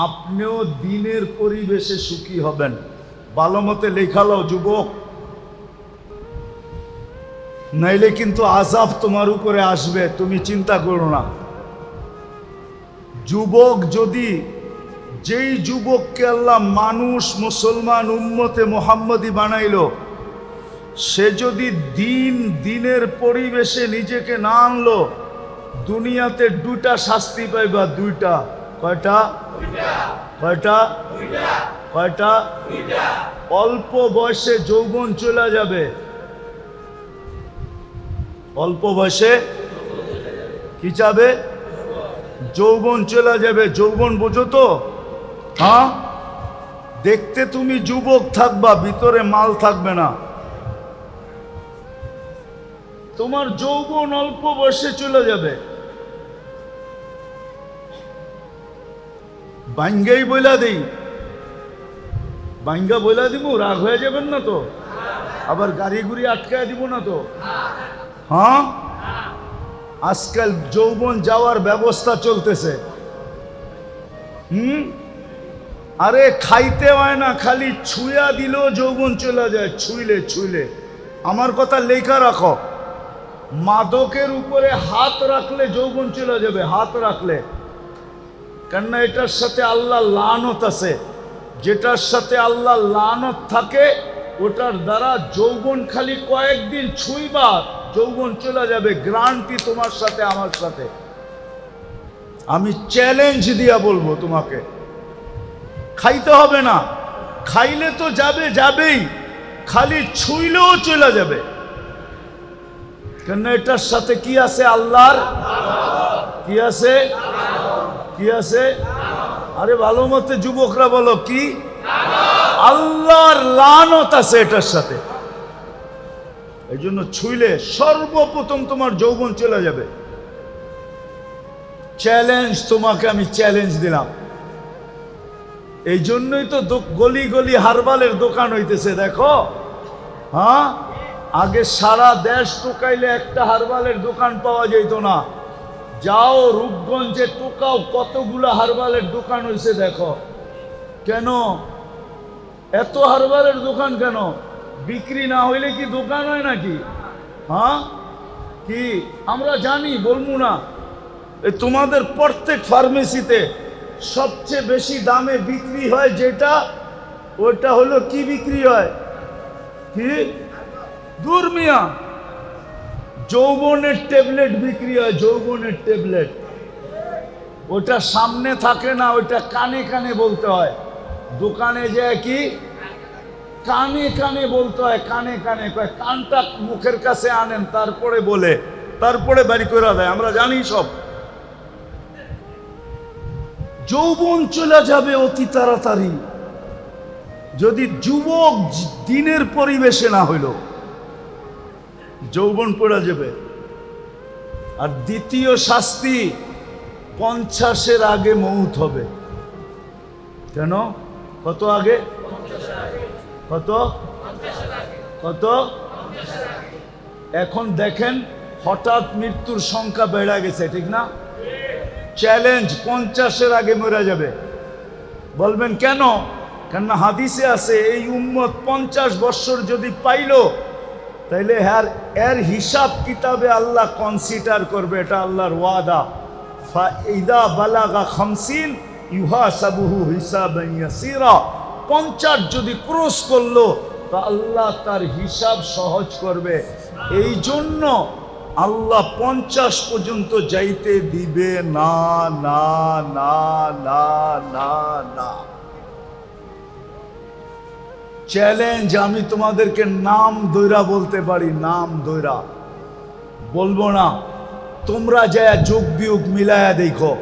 আপনিও দিনের পরিবেশে সুখী হবেন। ভালো মতে লেখালো যুবক, নাইলে কিন্তু আযাব তোমার উপরে আসবে, তুমি চিন্তা করো না। যুবক যদি, যেই যুবককে আল্লাহ মানুষ মুসলমান উম্মতে মুহাম্মদী বানাইলো, সে যদি দিনের পরিবেশে নিজেকে না আনলো, দুনিয়াতে দুইটা শাস্তি পাইবা। দুইটা। কয়টা? কয়টা? কয়টা? অল্প বয়সে যৌবন চলে যাবে। অল্প বয়সে কি যাবে? যৌবন চলে যাবে। যৌবন বোঝো তো? হ্যাঁ, দেখতে তুমি যুবক থাকবা, ভিতরে মাল থাকবে না। তোমার যৌবন অল্প বয়সে চলে যাবে। বাঙ্গাই বইলা দেই, বাঙ্গা বইলা দিব, রাগ হয়ে যাবেন না তো? আবার গাড়ি গুড়ি আটকায় দিব না তো? হ্যাঁ, আজকাল যৌবন যাওয়ার ব্যবস্থা চলতেছে। আরে খাইতে হয় না, খালি ছুঁয়া দিলেও যৌবন চলে যায়। ছুঁইলে আমার কথা লেখা রাখো, মাদকের উপরে হাত রাখলে যৌবন চলে যাবে। হাত রাখলে, কেননা এটার সাথে আল্লাহ লানত আছে। যেটার সাথে আল্লাহ লানত থাকে ওটার দ্বারা যৌবন খালি কয়েকদিন ছুঁইবা, যৌবন চলে যাবে। গ্যারান্টি তোমার সাথে আমার সাথে। আমি চ্যালেঞ্জ দিয়া বলবো তোমাকে, খাইতে হবে না, খাইলে তো যাবেই, খালি ছুঁইলেও চলে যাবে। কেন এটার সাথে কি আছে? আল্লাহর কি আছে? কি আছে? আরে ভালো মতে যুবকরা বলো, কি? আল্লাহর লানত আছে এটার সাথে। এই জন্য ছুঁইলে সর্বপ্রথম তোমার যৌবন চলে যাবে। চ্যালেঞ্জ তোমাকে আমি চ্যালেঞ্জ দিলাম। এই জন্যই তো গলি গলি হারবালের দোকান হইতেছে, দেখো। হ্যাঁ, আগে সারা দেশ টোকাইলে একটা হারবালের দোকান পাওয়া যেত না। যাও রূপগঞ্জে টোকাও, কতগুলো হারবালের দোকান হয়েছে দেখো। কেন এত হারবালের দোকান? কেন বিক্রি না হইলে কি দোকান হয় নাকি? হ্যাঁ, কি আমরা জানি, বলবো না? তোমাদের প্রত্যেক ফার্মেসিতে সবচেয়ে বেশি দামে বিক্রি হয় যেটা, ওটা হলো কি বিক্রি হয়? কি? দূর মিয়া, যৌবনের ট্যাবলেট বিক্রি হয়। যৌবনের ট্যাবলেট, ওটা সামনে থাকে না, ওটা কানে কানে বলতে হয়। দোকানে যায় কি কানে কানে বলতে হয়, কানে কানে। কানটা মুখের কাছে আনেন, তারপরে বলে, তারপরে বাড়ি করে দেয়। আমরা জানি সব। যৌবন চলে যাবে অতি তাড়াতাড়ি যদি যুবক দিনের পরিবেশে না হইল, যৌবন পড়ে যাবে। আর দ্বিতীয় শাস্তি, 50-এর আগে মৌত হবে। কেন? কত আগে? কত? কত? এখন দেখেন হঠাৎ মৃত্যুর সংখ্যা বেড়ে গেছে, ঠিক না? চ্যালেঞ্জ, 50-এর আগে মরে যাবে। বলবেন কেন? কেননা হাদিসে আছে এই উম্মত 50 বছর যদি পাইল, তাইলে এর হিসাব কিতাবে আল্লাহ কনসিডার করবে। এটা আল্লাহর ওয়াদা। ফাইদা বালাগা 50 ইউহাসাবুহু হিসাবান ইয়াসীরা। 50 যদি ক্রস করলো তা আল্লাহ তার হিসাব সহজ করবে। এই জন্য আল্লাহ 50 পর্যন্ত যাইতে দিবে না, না, না, না, না, না। চ্যালেঞ্জ, আমি তোমাদেরকে নাম দৈরা বলতে পারি, নাম দৈরা বলবো না। তোমরা যা যোগ বিয়োগ মিলায়া দেখো,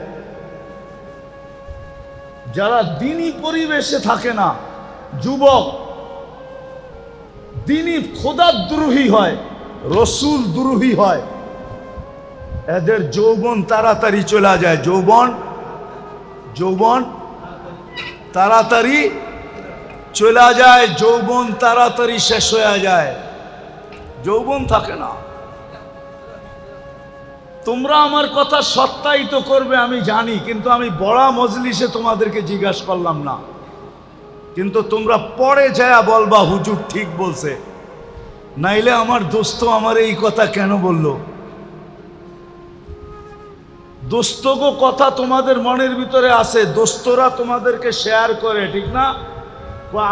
যারা দিনী পরিবেশে থাকে না, যুবক দিনী খোদাদ্রোহী হয়, রসুল দ্রোহী হয়, এদের যৌবন তাড়াতাড়ি চলে যায়। যৌবন তাড়াতাড়ি চলে যায়, যৌবন তাড়াতাড়ি শেষ হয়ে যায়, যৌবন থাকে না। তোমরা আমার কথা সত্যায়িত করবে আমি জানি, কিন্তু আমি বড় মজলিসে তোমাদেরকে জিজ্ঞাসা করলাম না, কিন্তু তোমরা পরে যায় বলবা হুজুর ঠিক বলছে, নাইলে আমার দোস্ত আমার এই কথা কেন বলল। দোস্তগো কথা তোমাদের মনের ভিতরে আছে, দোস্তরা তোমাদেরকে শেয়ার করে, ঠিক না?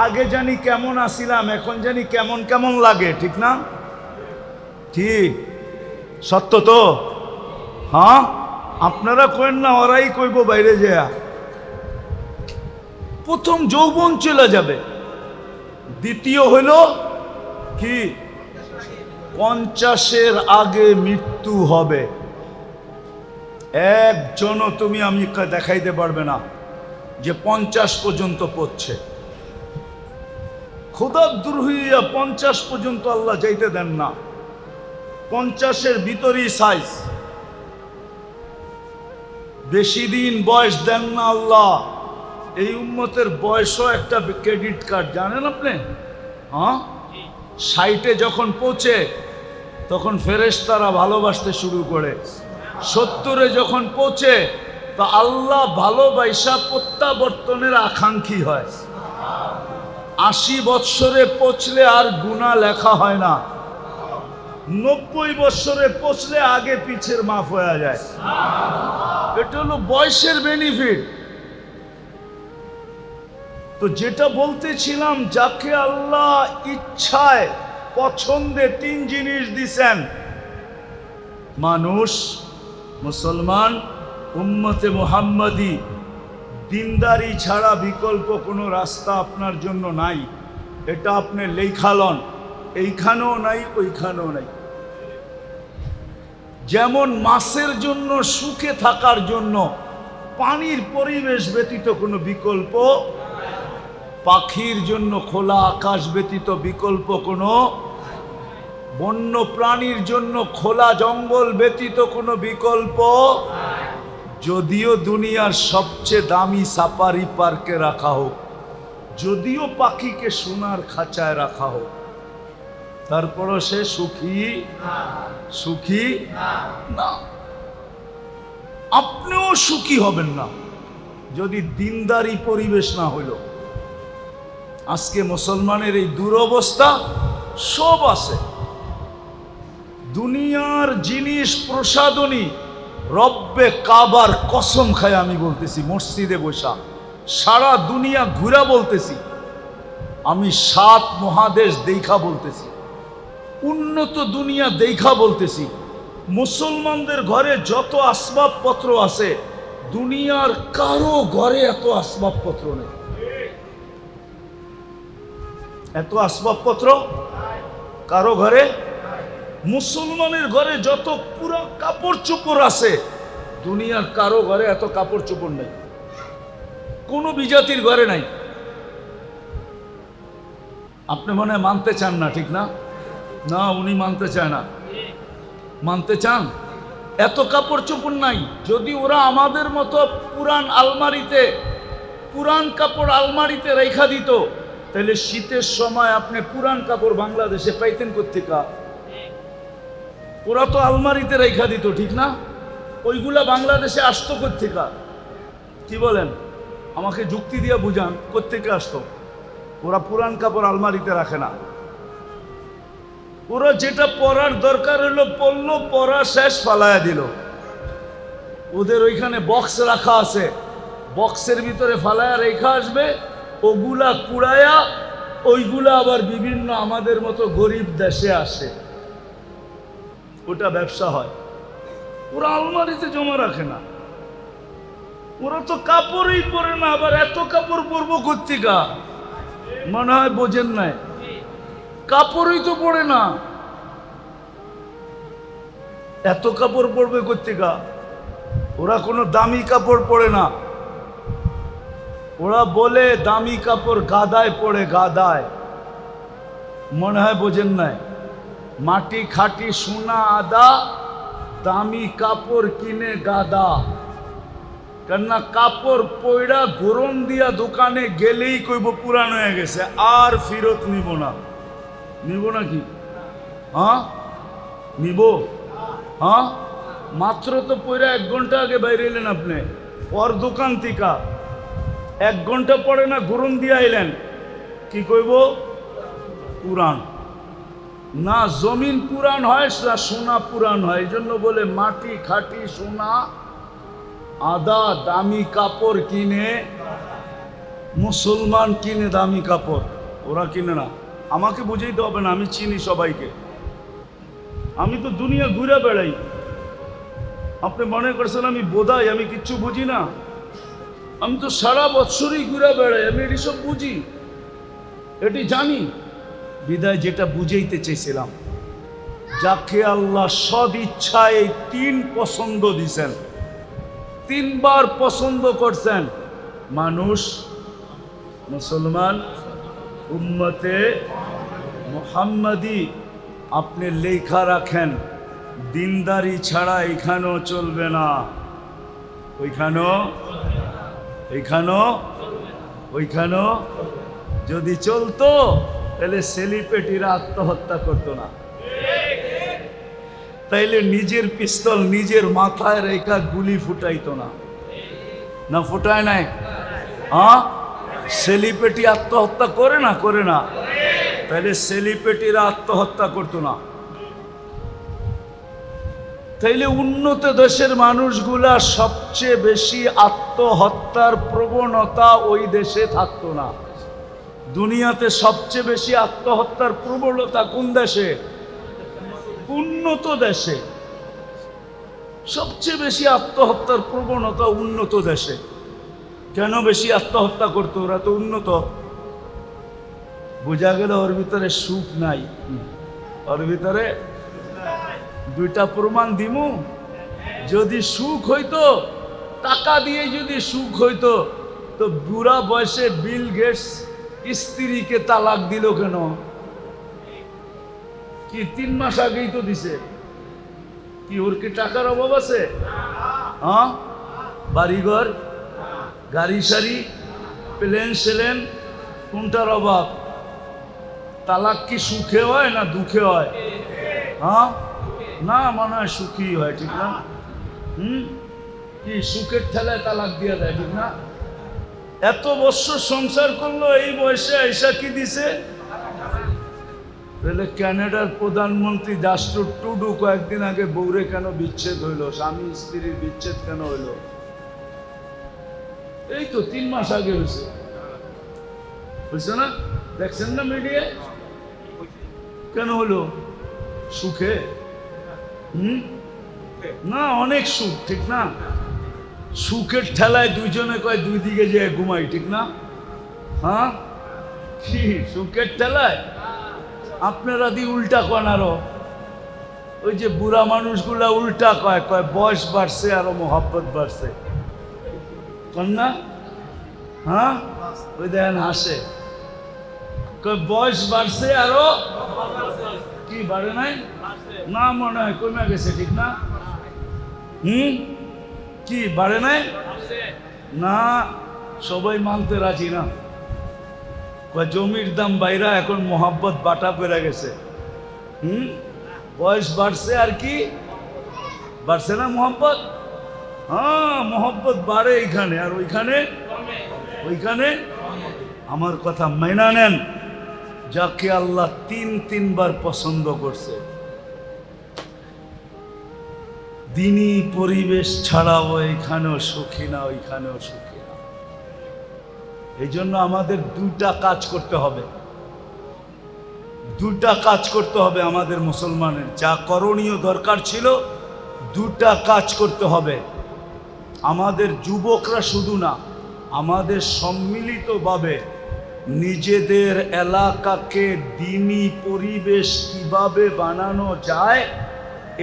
আগে জানি কেমন আসিলাম, এখন জানি কেমন কেমন লাগে, ঠিক না? ঠিক সত্য তো? হ্যাঁ, আপনারা কইন না, ওরাই কইব বাইরে যায়। প্রথম যৌবন চলে যাবে, দ্বিতীয় হইল কি 50-এর আগে মৃত্যু হবে। একজনও তুমি আমি দেখাইতে পারবে না যে 50 পর্যন্ত পড়ছে। খোদা দুরহিয়া 50 পর্যন্ত আল্লাহ যাইতে দেন না, 50-এর ভিতরই সাইজ। বেশি দিন বয়স দেন না আল্লাহ। এই উম্মতের বয়সও একটা ক্রেডিট কার্ড, জানেন আপনি? হ্যাঁ, 60-এ যখন পৌঁছে তখন ফেরেশতারা ভালোবাসতে শুরু করে, 70-এ যখন পৌঁছে তা আল্লাহ ভালোবাসা প্রত্যাবর্তনের আকাঙ্ক্ষী হয়। 80 বৎসরে পৌঁছলে আর গুনাহ লেখা হয় না, 90 বৎসরে পৌঁছলে আগে পিছের মাফ হয়ে যায়। এটা হলো বয়সের বেনিফিট। তো যেটা বলতেছিলাম, যাকে আল্লাহ ইচ্ছায় পছন্দে 3 জিনিস দিছেন, মানুষ, মুসলমান, উম্মতে মুহাম্মাদি, দিনদারি ছাড়া বিকল্প কোনো রাস্তা আপনার জন্য নাই। এটা আপনি লেখালন, এইখানেও নাই ওইখানেও নাই। যেমন মাছের জন্য সুখে থাকার জন্য পানির পরিবেশ ব্যতীত কোনো বিকল্প, পাখির জন্য খোলা আকাশ ব্যতীত বিকল্প কোনো, বন্য প্রাণীর জন্য খোলা জঙ্গল ব্যতীত কোনো বিকল্প। যদিও দুনিয়ার সবচেয়ে দামি সাফারি পার্কে রাখা হোক, যদিও পাখিকে সোনার খাঁচায় রাখা হোক, তারপরও সে সুখী না। আপনিও সুখী হবেন না যদি দিনদারি পরিবেশ না হইল। আজকে মুসলমানের এই দুরবস্থা সব আছে। দুনিয়ার জিনিস প্রসাদনী, রব্বে কাবার কসম খায় আমি বলতেছি, মসজিদে বসা সারা দুনিয়া ঘুরা বলতেছি, আমি 7 মহাদেশ দেখা বলতেছি, উন্নত দুনিয়া দেখা বলতেছি। মুসলমানদের ঘরে যত আসবাবপত্র আছে, দুনিয়ার কারো ঘরে এত আসবাবপত্র নেই। এত আসবাবপত্র কারো ঘরে, মুসলমানের ঘরে যত পুরো কাপড় চোপড় আছে, দুনিয়ার কারো ঘরে এত কাপড় চোপড় নেই, কোনো বিজাতির ঘরে নাই। আপনি মনে হয় মানতে চান না, ঠিক না? না, উনি মানতে চায় না। মানতে চান? এত কাপড় চোপড় নাই। যদি ওরা আমাদের মতো পুরান আলমারিতে, পুরান কাপড় আলমারিতে রেখা দিত, তাহলে শীতের সময় আপনি পুরান কাপড় বাংলাদেশে পাইতেন কোত্থেকে? ওরা তো আলমারিতে রেখা দিত, ঠিক না? ওইগুলা বাংলাদেশে আসতো কোত্থেকে? কি বলেন? আমাকে যুক্তি দিয়ে বুঝান, কোত্থেকে আসতো? ওরা পুরান কাপড় আলমারিতে রাখে না। ওরা যেটা পরার দরকার হলো পরলো, পরা শেষ, ফালায়া দিল। ওদের ওইখানে বক্স রাখা আছে, বক্সের ভিতরে ফালায়া রেখা আসবে, ওগুলা কুড়ায়া ওইগুলা আবার বিভিন্ন আমাদের মতো গরিব দেশে আসে, ওটা ব্যবসা হয়। ওরা আলমারিতে জমা রাখে না। ওরা তো কাপড়ই পরে না, আবার এত কাপড় পরবো কোত্থেকে? মনে হয় বোঝেন নাই, কাপড়ই তো পরে না, এত কাপড় পরবে কোত্থেকে? ওরা কোনো দামি কাপড় পরে না। ওরা বলে দামি কাপড় গাদায় পড়ে, গাদায়। মনে হয় বোঝেন নাই। মাটি খাটি সোনা আদা, দামি কাপড় কিনে গাদা। কেননা কাপড় পয়ড়া গরম দিয়া দোকানে গেলেই কইব পুরান হয়ে গেছে, আর ফেরত নিব না। নিব নাকি? হ্যাঁ নিব, হ্যাঁ মাত্র তো পরে 1 ঘন্টা আগে বাইরে এলেন আপনি, ওর দোকান থেকে 1 ঘন্টা পরে না গরম দিয়ে আইলেন, কি কইব? পুরাণ না, জমিন পুরাণ হয় না সোনা পুরাণ হয়। এই জন্য বলে মাটি খাঁটি সোনা আদা, দামি কাপড় কিনে মুসলমান কিনে দামি কাপড়, ওরা কিনে না। আমাকে বুঝাইতে হবে না, আমি চিনি সবাইকে, আমি তো দুনিয়া ঘুরে বেড়াই। আপনি মনে করছেন আমি বোধাই, আমি কিচ্ছু বুঝি না? আমি তো সারা বৎসরই ঘুরে বেড়াই, আমি এটি সব বুঝি, এটি জানি। বিদায় যেটা বুঝাইতে চেয়েছিলাম, যাকে আল্লাহ সদ ইচ্ছায় 3 পছন্দ দিছেন, 3 বার পছন্দ করছেন, মানুষ, মুসলমান, উম্মতে মুহাম্মাদি। আপনি লেখা রাখেন, দিনদারি ছাড়া এখানেও চলবে না, ওইখানেও যদি চলতো তাহলে সেলিব্রিটিরা আত্মহত্যা করতো না, তাইলে নিজের পিস্তল নিজের মাথায় রেখা গুলি ফুটাইতো না, না ফুটায় নাই? হ্যাঁ, সেলিব্রিটি আত্মহত্যা করে না, তাহলে সেলিব্রিটিরা আত্মহত্যা করতো না। তাইলে উন্নত দেশের মানুষগুলা সবচেয়ে বেশি আত্মহত্যার প্রবণতা ওই দেশে থাকতো না। দুনিয়াতে সবচেয়ে বেশি আত্মহত্যার প্রবণতা কোন দেশে? উন্নত দেশে। সবচেয়ে বেশি আত্মহত্যার প্রবণতা উন্নত দেশে। কেন বেশি আত্মহত্যা করতো? ওরা তো উন্নত। বোঝা গেল ওর ভিতরে সুখ নাই, ওর ভিতরে। 2টা প্রমাণ দিমু। যদি সুখ হইতো, টাকা দিয়ে যদি সুখ হইতো, তো বুড়া বয়সে বিল গেটস স্ত্রীকে তালাক দিল কেন? কি 3 মাস আগেই তো দিছে। কি ওর কি টাকার অভাব আছে? হ্যাঁ, বাড়িঘর, গাড়ি সারি, প্লেন সেলেন, কোনটার অভাব? তালাক কি সুখে হয় না দুঃখে হয়? হ্যাঁ, না, মনে হয় সুখী হয়, ঠিক না? কি সুখের ঠেলায় তালাক দিয়ে দেয়, ঠিক না? এত বছর সংসার করলো, এই বয়সে আইসা কি দিছে? তাহলে ক্যানাডার প্রধানমন্ত্রী জাস্টিন ট্রুডো কয়েকদিন আগে বউরে কেন বিচ্ছেদ হইল? স্বামী স্ত্রীর বিচ্ছেদ কেন হইল? এই তো 3 মাস আগে হয়েছে না? দেখছেন না মিডিয়ায়? কেন হলো? সুখে? না, অনেক সুখ, ঠিক না? সুখের ঠেলায় দুইজনে কয় 2 দিকে যেয়ে ঘুমাই, ঠিক না? হ্যাঁ, কি সুখের ঠেলায়? আপনারা দি উল্টা কন আরো। ওই যে বুড়া মানুষগুলা উল্টা কয় বয়স বাড়ছে আরো মোহাব্বত বাড়ছে, কন না? হ্যাঁ, ওই দেখেন হাসে, কয় বয়স বাড়ছে আরো। কি বাড়ে নাই? না, মনে হয় কমে গেছে, ঠিক না? কি বাড়ে নাই? না, সবাই মানতে রাজি না। জমির দাম বাইরা, এখন মোহাব্বত বাটা পেরে গেছে। বয়স বাড়ছে আর কি বাড়ছে না মোহাব্বত? হ্যাঁ, মোহাব্বত বাড়ে এইখানে, আর ওইখানে। আমার কথা মাইনা নেন, যাকে আল্লাহ 3 বার পছন্দ করছে, দিনই পরিবেশ ছাড়াও এখানেও সুখী না, ওইখানেও সুখী না। এই জন্য আমাদের 2টা কাজ করতে হবে, 2টা কাজ করতে হবে আমাদের মুসলমানের। যা করণীয় দরকার ছিল, 2টা কাজ করতে হবে। আমাদের যুবকরা শুধু না, আমাদের সম্মিলিতভাবে নিজেদের এলাকাকে দ্বীনি পরিবেশ কিভাবে বানানো যায়,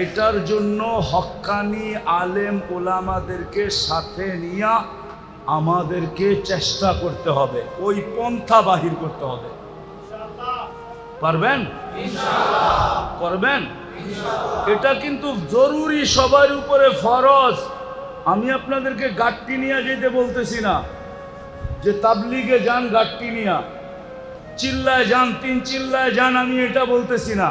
এটার জন্য হক্কানি আলেম ওলামাদেরকে সাথে নিয়ে আমাদেরকে চেষ্টা করতে হবে, ওই পন্থা বাহির করতে হবে। পারবেন? করবেন? এটা কিন্তু জরুরি, সবার উপরে ফরজ। আমি আপনাদেরকে গাট্টি নিয়ে যেতে বলতেছি না, যে তাবলিগে যান গাট্টি নিয়া, চিল্লায় যান, 3 চিল্লায় যান, আমি এটা বলতেছি না।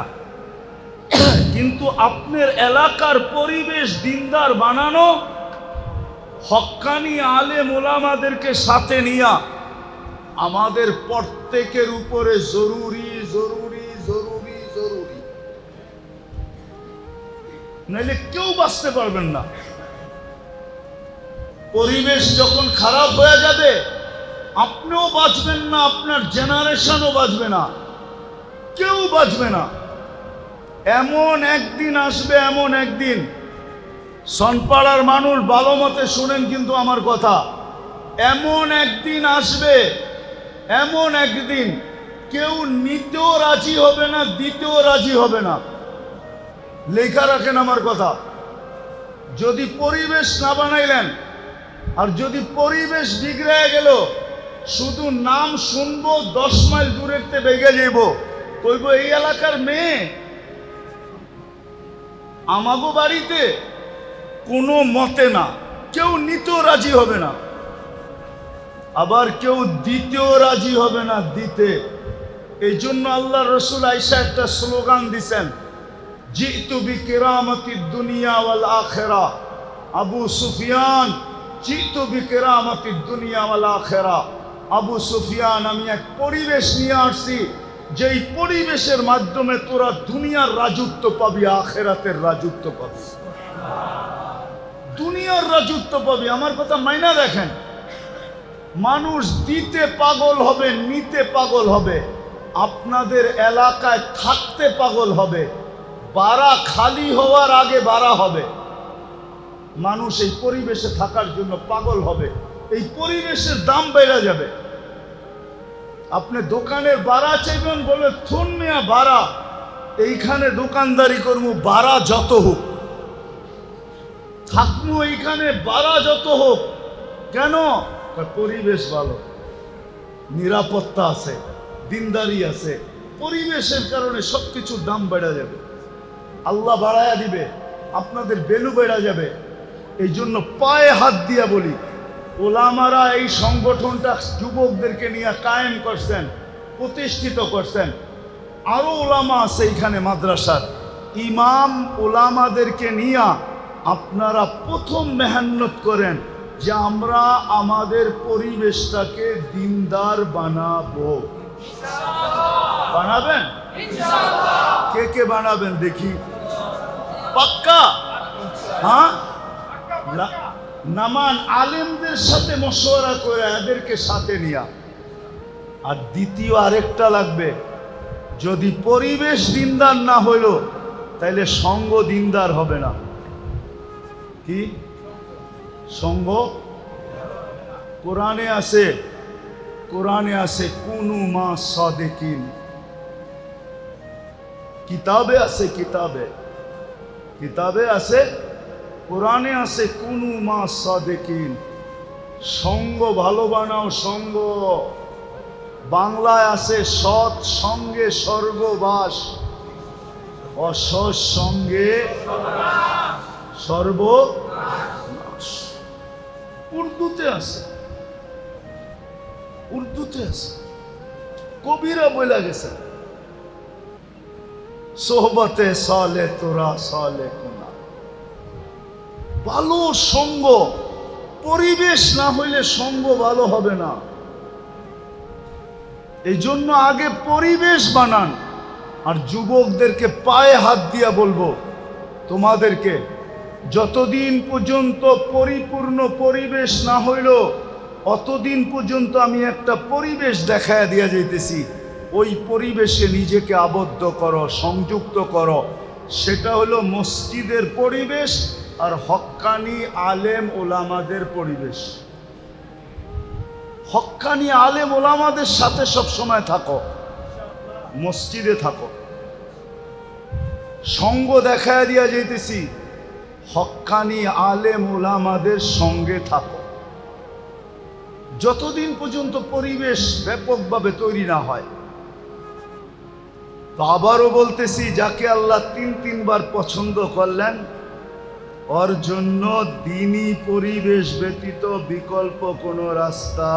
কিন্তু আপনার এলাকার পরিবেশ দিনদার বানানো, হক্কানি আলেম ওলামাদেরকে সাথে নিয়া আমাদের প্রত্যেকের উপরে জরুরি জরুরি জরুরি জরুরি, নাইলে কেউ বাঁচতে পারবেন না। পরিবেশ যখন খারাপ হয়ে যাবে, আপনিও বাঁচবেন না, আপনার জেনারেশনও বাঁচবে না, কেউ বাঁচবে না। এমন একদিন আসবে, এমন একদিন, সনপাড়ার মানুষ ভালো মতে শুনেন কিন্তু আমার কথা, এমন একদিন আসবে, এমন একদিন কেউ নিতেও রাজি হবে না, দিতেও রাজি হবে না। লেখা রাখেন আমার কথা। যদি পরিবেশ না বানাইলেন, আর যদি পরিবেশ বিগড়ে গেল, শুধু নাম শুনবো 10 মাইল দূরেতে বেগে যাইব, কইব এই এলাকার মেয়ে আমাগো বাড়িতে, কোনো মতে না, কেউ নিতেও রাজি হবে না, আবার কেউ দিতেও রাজি হবে না দিতে। এই জন্য আল্লাহ রসুল আয়েশা একটা স্লোগান দিছেন, জিতু বিকিরামাতিদ দুনিয়া ওয়াল আখিরা। আবু সুফিয়ান, জিতু বিকিরামাতিদ দুনিয়া ওয়াল আখিরা। আবু সুফিয়ান, আমি এক পরিবেশ নিয়ে আসছি, যেই পরিবেশের মাধ্যমে তোরা দুনিয়ার রাজত্ব পাবি, আখিরাতের রাজত্ব পাবি, দুনিয়ার রাজত্ব পাবি। আমার কথা মাইনা দেখেন, মানুষ দিতে পাগল হবে, নিতে পাগল হবে, আপনাদের এলাকায় থাকতে পাগল হবে, বাড়া খালি হওয়ার আগে বাড়া হবে। মানুষ এই পরিবেশে থাকার জন্য পাগল হবে, এই পরিবেশের দাম বেড়ে যাবে। আপনি দোকানের বাড়া চাইবেন, বলে থুন মিয়া বাড়া, এইখানে দোকানদারি করবো, বাড়া যত হোক থাকবো এইখানে, বাড়া যত হোক। কেন? পরিবেশ ভালো, নিরাপত্তা আছে, দিনদারি আছে। পরিবেশের কারণে সবকিছুর দাম বেড়ে যাবে, আল্লাহ বাড়ায়া দিবে, আপনাদের ভ্যালু বেড়ে যাবে। এই জন্য পায়ে হাত দিয়া বলি, ওলামারা এই সংগঠনটা যুবকদেরকে নিয়ে কায়েম করছেন, প্রতিষ্ঠিত করছেন। আরো ওলামা আছে এইখানে মাদ্রাসার, ইমাম ওলামাদেরকে নিয়ে আপনারা প্রথম মেহনত করেন যে আমরা আমাদের পরিবেশটাকে দিনদার বানাবো। বানাবেন? কে কে বানাবেন দেখি? পাক্কা? হ্যাঁ, নামান আলেমদের সাথে মশওয়ারা করে এদেরকে সাথে নিয়া। আর দ্বিতীয় আরেকটা লাগবে, যদি পরিবেশ দিনদার না হইল তাইলে সঙ্গ দিনদার হবে না। কি সঙ্গ? কোরআনে আছে, কোরআনে আছে কুনু মা সাদিকিন, কিতাবে আছে, কিতাবে কিতাবে আছে, কোরআনে আছে কুনু মা সাদিকিন। সঙ্গ ভালো বানাও, সঙ্গ। বাংলায় আছে সৎ সঙ্গে স্বর্গবাস, অসৎ সঙ্গে সর্বনাশ। উর্দুতে আছে, উর্দুতে আছে, কবিরা বলে গেছে, সোহবতে সালে তোরা সালে কোনা। ভালো সঙ্গ, পরিবেশ না হইলে সঙ্গ ভালো হবে না। এই জন্য আগে পরিবেশ বানান। আর যুবকদেরকে পায়ে হাত দিয়া বলবো, তোমাদেরকে যতদিন পর্যন্ত পরিপূর্ণ পরিবেশ না হইল, অতদিন পর্যন্ত আমি একটা পরিবেশ দেখায় দিয়া যাইতেছি। ওই পরিবেশে নিজেকে আবদ্ধ করো, সংযুক্ত করো। সেটা হলো মসজিদের পরিবেশ আর হক্কানি আলেম ওলামাদের পরিবেশ। হক্কানি আলেম ওলামাদের সাথে সব সময় থাকো, মসজিদে থাকো। সঙ্গ দেখায় দিয়া যাইতেছি, হক্কানি আলেম ওলামাদের সঙ্গে থাকো, যতদিন পর্যন্ত পরিবেশ ব্যাপকভাবে তৈরি না হয়। তো আবারও বলতেছি, যাকে আল্লাহ তিনবার পছন্দ করলেন, ওর জন্য দিনী পরিবেশ ব্যতীত বিকল্প কোনো রাস্তা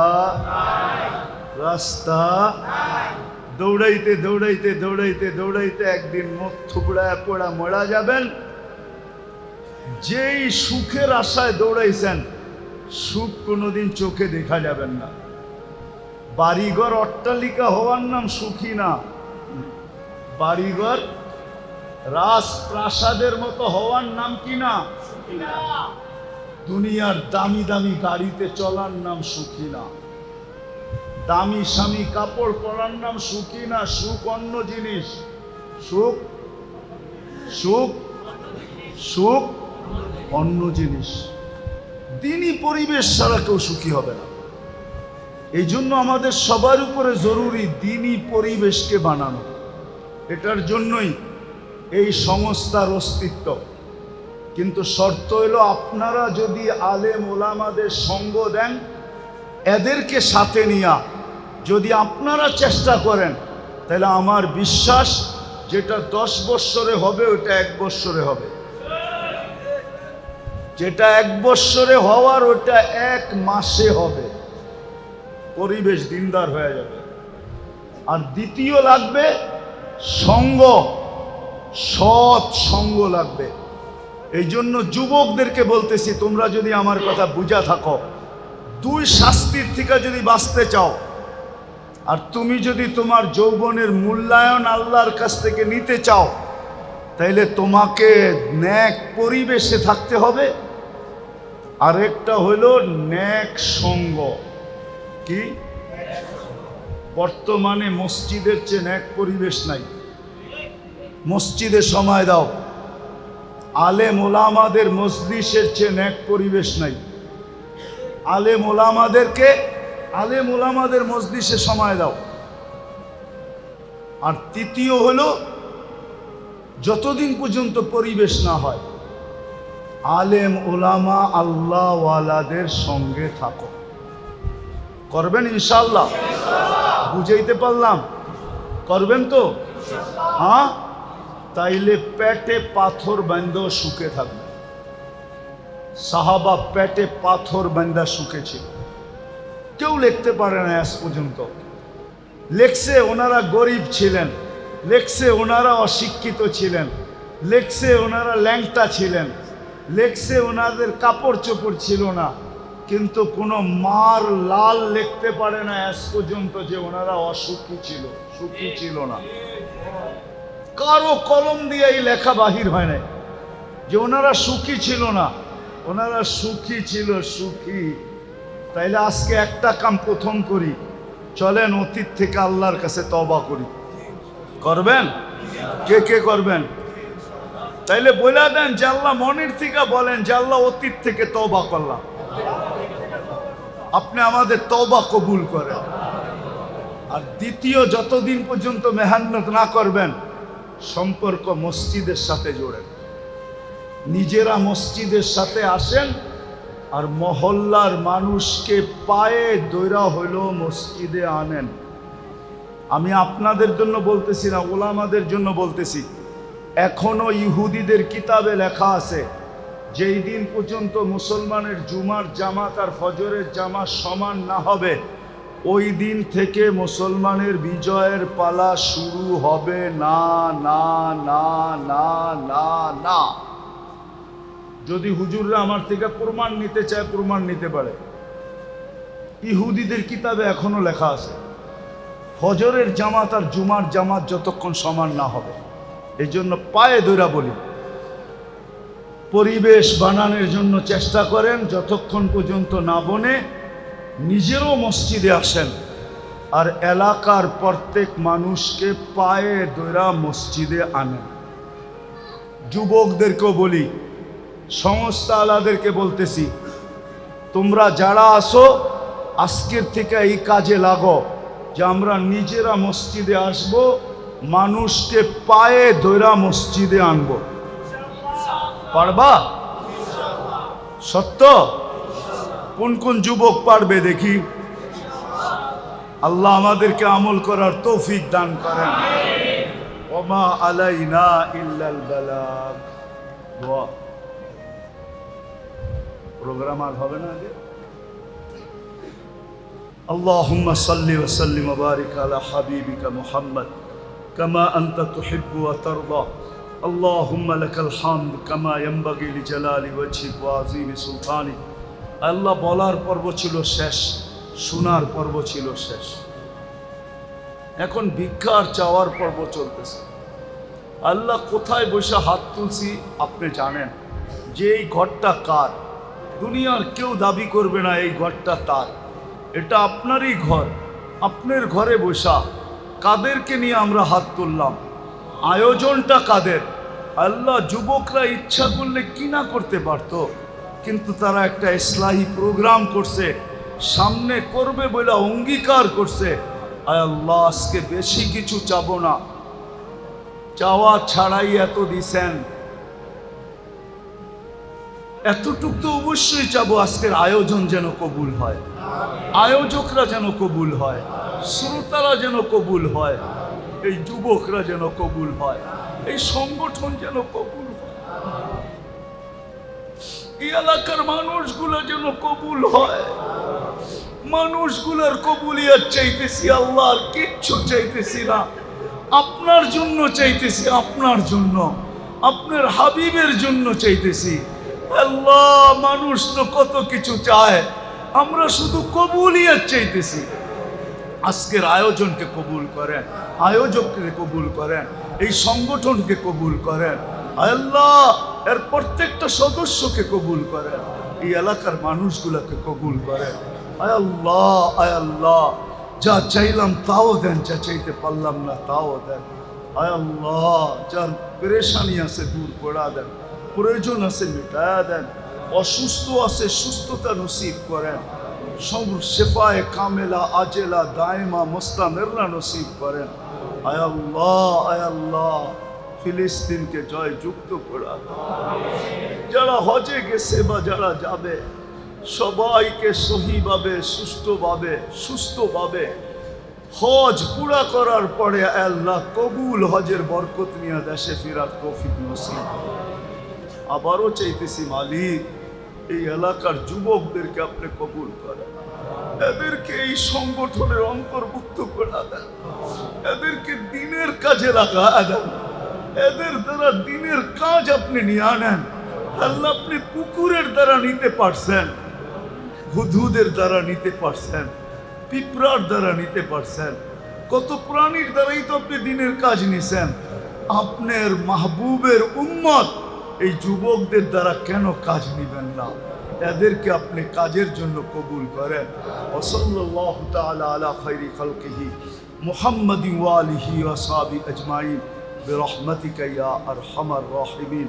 দৌড়াইতে দৌড়াইতে দৌড়াইতে দৌড়াইতে একদিন মুখ থুবড়ায় পোড়া মরা যাবেন। যেই সুখের আশায় দৌড়াইছেন, সুখ কোনোদিন চোখে দেখা যাবেন না। বাড়িঘর অট্টালিকা হওয়ার নাম সুখী না, বাড়িঘর রাজপ্রাসাদের মতো হওয়ার নাম কি না? দুনিয়ার দামি দামি গাড়িতে চলার নাম সুখী না, দামি স্বামী কাপড় পরার নাম সুখী না। সুখ অন্য জিনিস, সুখ সুখ সুখ অন্য জিনিস। দিনই পরিবেশ ছাড়া কেউ সুখী হবে না। এই জন্য আমাদের সবার উপরে জরুরি দিনই পরিবেশকে বানানো। এটার জন্যই এই সংস্থার অস্তিত্ব। কিন্তু শর্ত হলো আপনারা যদি আলেম ওলামাদের সঙ্গ দেন, এদেরকে সাথে নিয়া যদি আপনারা চেষ্টা করেন, তাহলে আমার বিশ্বাস যেটা 10 বৎসরে হবে ওটা 1 বৎসরে হবে, যেটা 1 বৎসরে হওয়ার ওটা 1 মাসে হবে। পরিবেশ দিনদার হয়ে যাবে। আর দ্বিতীয় লাগবে সঙ্গ, সৎ সঙ্গ লাগবে। এই জন্য যুবকদেরকে বলতেছি, তোমরা যদি আমার কথা বুঝা থাকো, 2 শাস্তির থেকে যদি বাঁচতে চাও, আর তুমি যদি তোমার যৌবনের মূল্যায়ন আল্লাহর কাছ থেকে নিতে চাও, তাইলে তোমাকে নেক পরিবেশে থাকতে হবে। আর একটা হলো নেক সঙ্গ। কি? বর্তমানে মসজিদের চেয়ে নেক পরিবেশ নাই। মসজিদে সময় দাও, আলেম ওলামাদের মজলিসের চেয়ে নেক পরিবেশ নাই। আলেম ওলামাদের মজলিসে সময় দাও। আর তৃতীয় হলো, যতদিন পর্যন্ত পরিবেশ না হয়, আলেম ওলামা আল্লাহওয়ালাদের সঙ্গে থাকো। করবেন ইনশাআল্লাহ? বুঝাইতে পারলাম? করবেন তো? হ্যাঁ, তাইলে পেটে পাথর বাঁধা সুখে থাকবে। সাহাবা পেটে পাথর বাঁধা সুখে ছিল। কেউ লিখতে পারে না আজ পর্যন্ত। লেখছে ওনারা গরিব ছিলেন, লেখছে ওনারা অশিক্ষিত ছিলেন, লেখছে ওনারা ল্যাংটা ছিলেন, লেখছে ওনাদের কাপড় চোপড় ছিল না, কিন্তু কোনো মার লাল লিখতে পারে না আজ পর্যন্ত যে ওনারা অসুখী ছিল, সুখী ছিল না। কারো কলম দিয়ে এই লেখা বাহির হয় না যে ওনারা সুখী ছিল না। ওনারা সুখী ছিল, সুখী। তাইলে আজকে একটা কাম প্রথম করি, চলেন অতীত থেকে আল্লাহর কাছে তওবা করি। করবেন? কে কে করবেন? তাইলে বলে দেন যে আল্লাহ, মনের থেকে বলেন যে আল্লাহ, অতীত থেকে তওবা করলাম, আপনি আমাদের তওবা কবুল করেন। আর দ্বিতীয়, যতদিন পর্যন্ত মেহনত না করবেন, সম্পর্ক মসজিদের সাথে জোড়েন। নিজেরা মসজিদের সাথে আসেন, আর মহল্লার মানুষকে পায়ে দৈরা হইল মসজিদে আনেন। আমি আপনাদের জন্য বলতেছি না, ওলামাদের জন্য বলতেছি। এখনো ইহুদিদের কিতাবে লেখা আছে, যেই দিন পর্যন্ত মুসলমানের জুমার জামাত আর ফজরের জামাত সমান না হবে, ওই দিন থেকে মুসলমানের বিজয়ের পালা শুরু হবে না, না না না না না। যদি হুজুররা আমার থেকে প্রমাণ নিতে চায়, প্রমাণ নিতে পারে। ইহুদিদের কিতাবে এখনো লেখা আছে, ফজরের জামাত আর জুমার জামাত যতক্ষণ সমান না হবে। এই জন্য পায়ে ধরা বলি, পরিবেশ বানানোর জন্য চেষ্টা করেন। যতক্ষণ পর্যন্ত না বনে, নিজেরও মসজিদে আসেন, আর এলাকার প্রত্যেক মানুষকে পায়ে ধরা মসজিদে আনেন। যুবকদেরকেও বলি, সংস্থা আলাদেরকে বলতেছি, তোমরা যারা আসো, আজকের থেকে এই কাজে লাগো যে আমরা নিজেরা মসজিদে আসব, মানুষকে পায়ে ধরা মসজিদে আনব। পারবা? সত্য? কোন কোন যুবক পারবে দেখি? আল্লাহ আমাদেরকে আমল করার তৌফিক দান করেন। ওমা আলাইনা ইল্লাল বালাগ। দোয়া। প্রোগ্রাম আর হবে না আগে? اللهم صل وسلم وبارك على حبيبك محمد كما أنت تحب وترضى اللهم لك الحمد كما ينبغي لجلال وجهك وعظيم سلطانك আল্লাহ বলার পর্ব ছিল শেষ, শোনার পর্ব ছিল শেষ। এখন ভিক্ষার চাওয়ার পর্ব চলতেছে। আল্লাহ কোথায় বসে হাত তুলছি আপনি জানেন যে এই ঘরটা কার। দুনিয়ার কেউ দাবি করবে না এই ঘরটা তার, এটা আপনারই ঘর। আপনার ঘরে বসা কাদেরকে নিয়ে আমরা হাত তুললাম, আয়োজনটা কাদের? আল্লাহ যুবকরা ইচ্ছা করলে কি না করতে পারতো, কিন্তু তারা একটা ইসলাহি প্রোগ্রাম করছে, সামনে করবে বলে অঙ্গীকার করছে। আয় আল্লাহ, আজকে বেশি কিছু চাবো না, চাওয়া ছাড়াই এত দিছেন, এতটুকু তো অবশ্যই চাবো আজকের আয়োজন যেন কবুল হয়, আয়োজকরা যেন কবুল হয়, শ্রোতারা যেন কবুল হয়, এই যুবকরা যেন কবুল হয়, এই সংগঠন যেন কবুল হয়, এই এলাকার মানুষগুলো যেন কবুল হয়। মানুষগুলোর কবুলিয়ত চাইতেছি আল্লাহ, আর কিচ্ছু চাইতেছি না। আপনার জন্য চাইতেছি, আপনার জন্য, আপনার হাবিবের জন্য চাইতেছি। আল্লাহ, মানুষ তো কত কিছু চায়, আমরা শুধু কবুলিয়ত চাইতেছি। আজকের আয়োজনকে কবুল করেন, আয়োজককে কবুল করেন, এই সংগঠনকে কবুল করেন। আল্লাহ, এর প্রত্যেকটা সদস্যকে কবুল করেন, এই এলাকার মানুষগুলোকে কবুল করেন। আয় আল্লাহ, আয় আল্লাহ, যা চাইলাম তাও দেন, যা চাইতে পারলাম না তাও দেন। আয় আল্লাহ, যার পেরেশানি আছে দূর করা দেন, প্রয়োজন আছে মিটায়া দেন, অসুস্থ আছে সুস্থতা নসিব করেন, সব শেফায়ে কামেলা আজেলা দায়মা মুস্তামিররা নসিব করেন। আয় আল্লাহ, আয় আল্লাহ, ফিলিস্তিনকে জয় যুক্ত করা, যারা হজে গেছে বা যারা যাবে সবাইকে সহিভাবে সুস্থভাবে হজ পুরা করার পরে আল্লাহ কবুল হজের বরকত নিয়ে দেশে ফেরার তৌফিক নসিব। আবারও চাইতেছি মালিক, এই এলাকার যুবকদেরকে আপনি কবুল করেন, এদেরকে এই সংগঠনের অন্তর্ভুক্ত করে দেন, এদেরকে দিনের কাজে লাগা দেন, এদের দ্বারা দিনের কাজ আপনি নিয়ে আনেন। আল্লাহ, আপনি কুকুরের দ্বারা নিতে পারছেন, হুদহুদের দ্বারা নিতে পারছেন, পিঁপড়ার দ্বারা নিতে পারছেন, কত প্রাণীর দ্বারাই তো আপনি দিনের কাজ নিছেন। আপনার মাহবুবের উম্মত এই যুবকদের দ্বারা কেন কাজ নিবেন না? এদেরকে আপনি কাজের জন্য কবুল করেন। ওয়াসাল্লাল্লাহু তাআলা আলা খায়রি খালকিহি মুহাম্মাদিন ওয়া আলিহি ওয়া সাহবিহি আজমাইন বিরহমাতিকা ইয়া আরহামার রাহিমিন।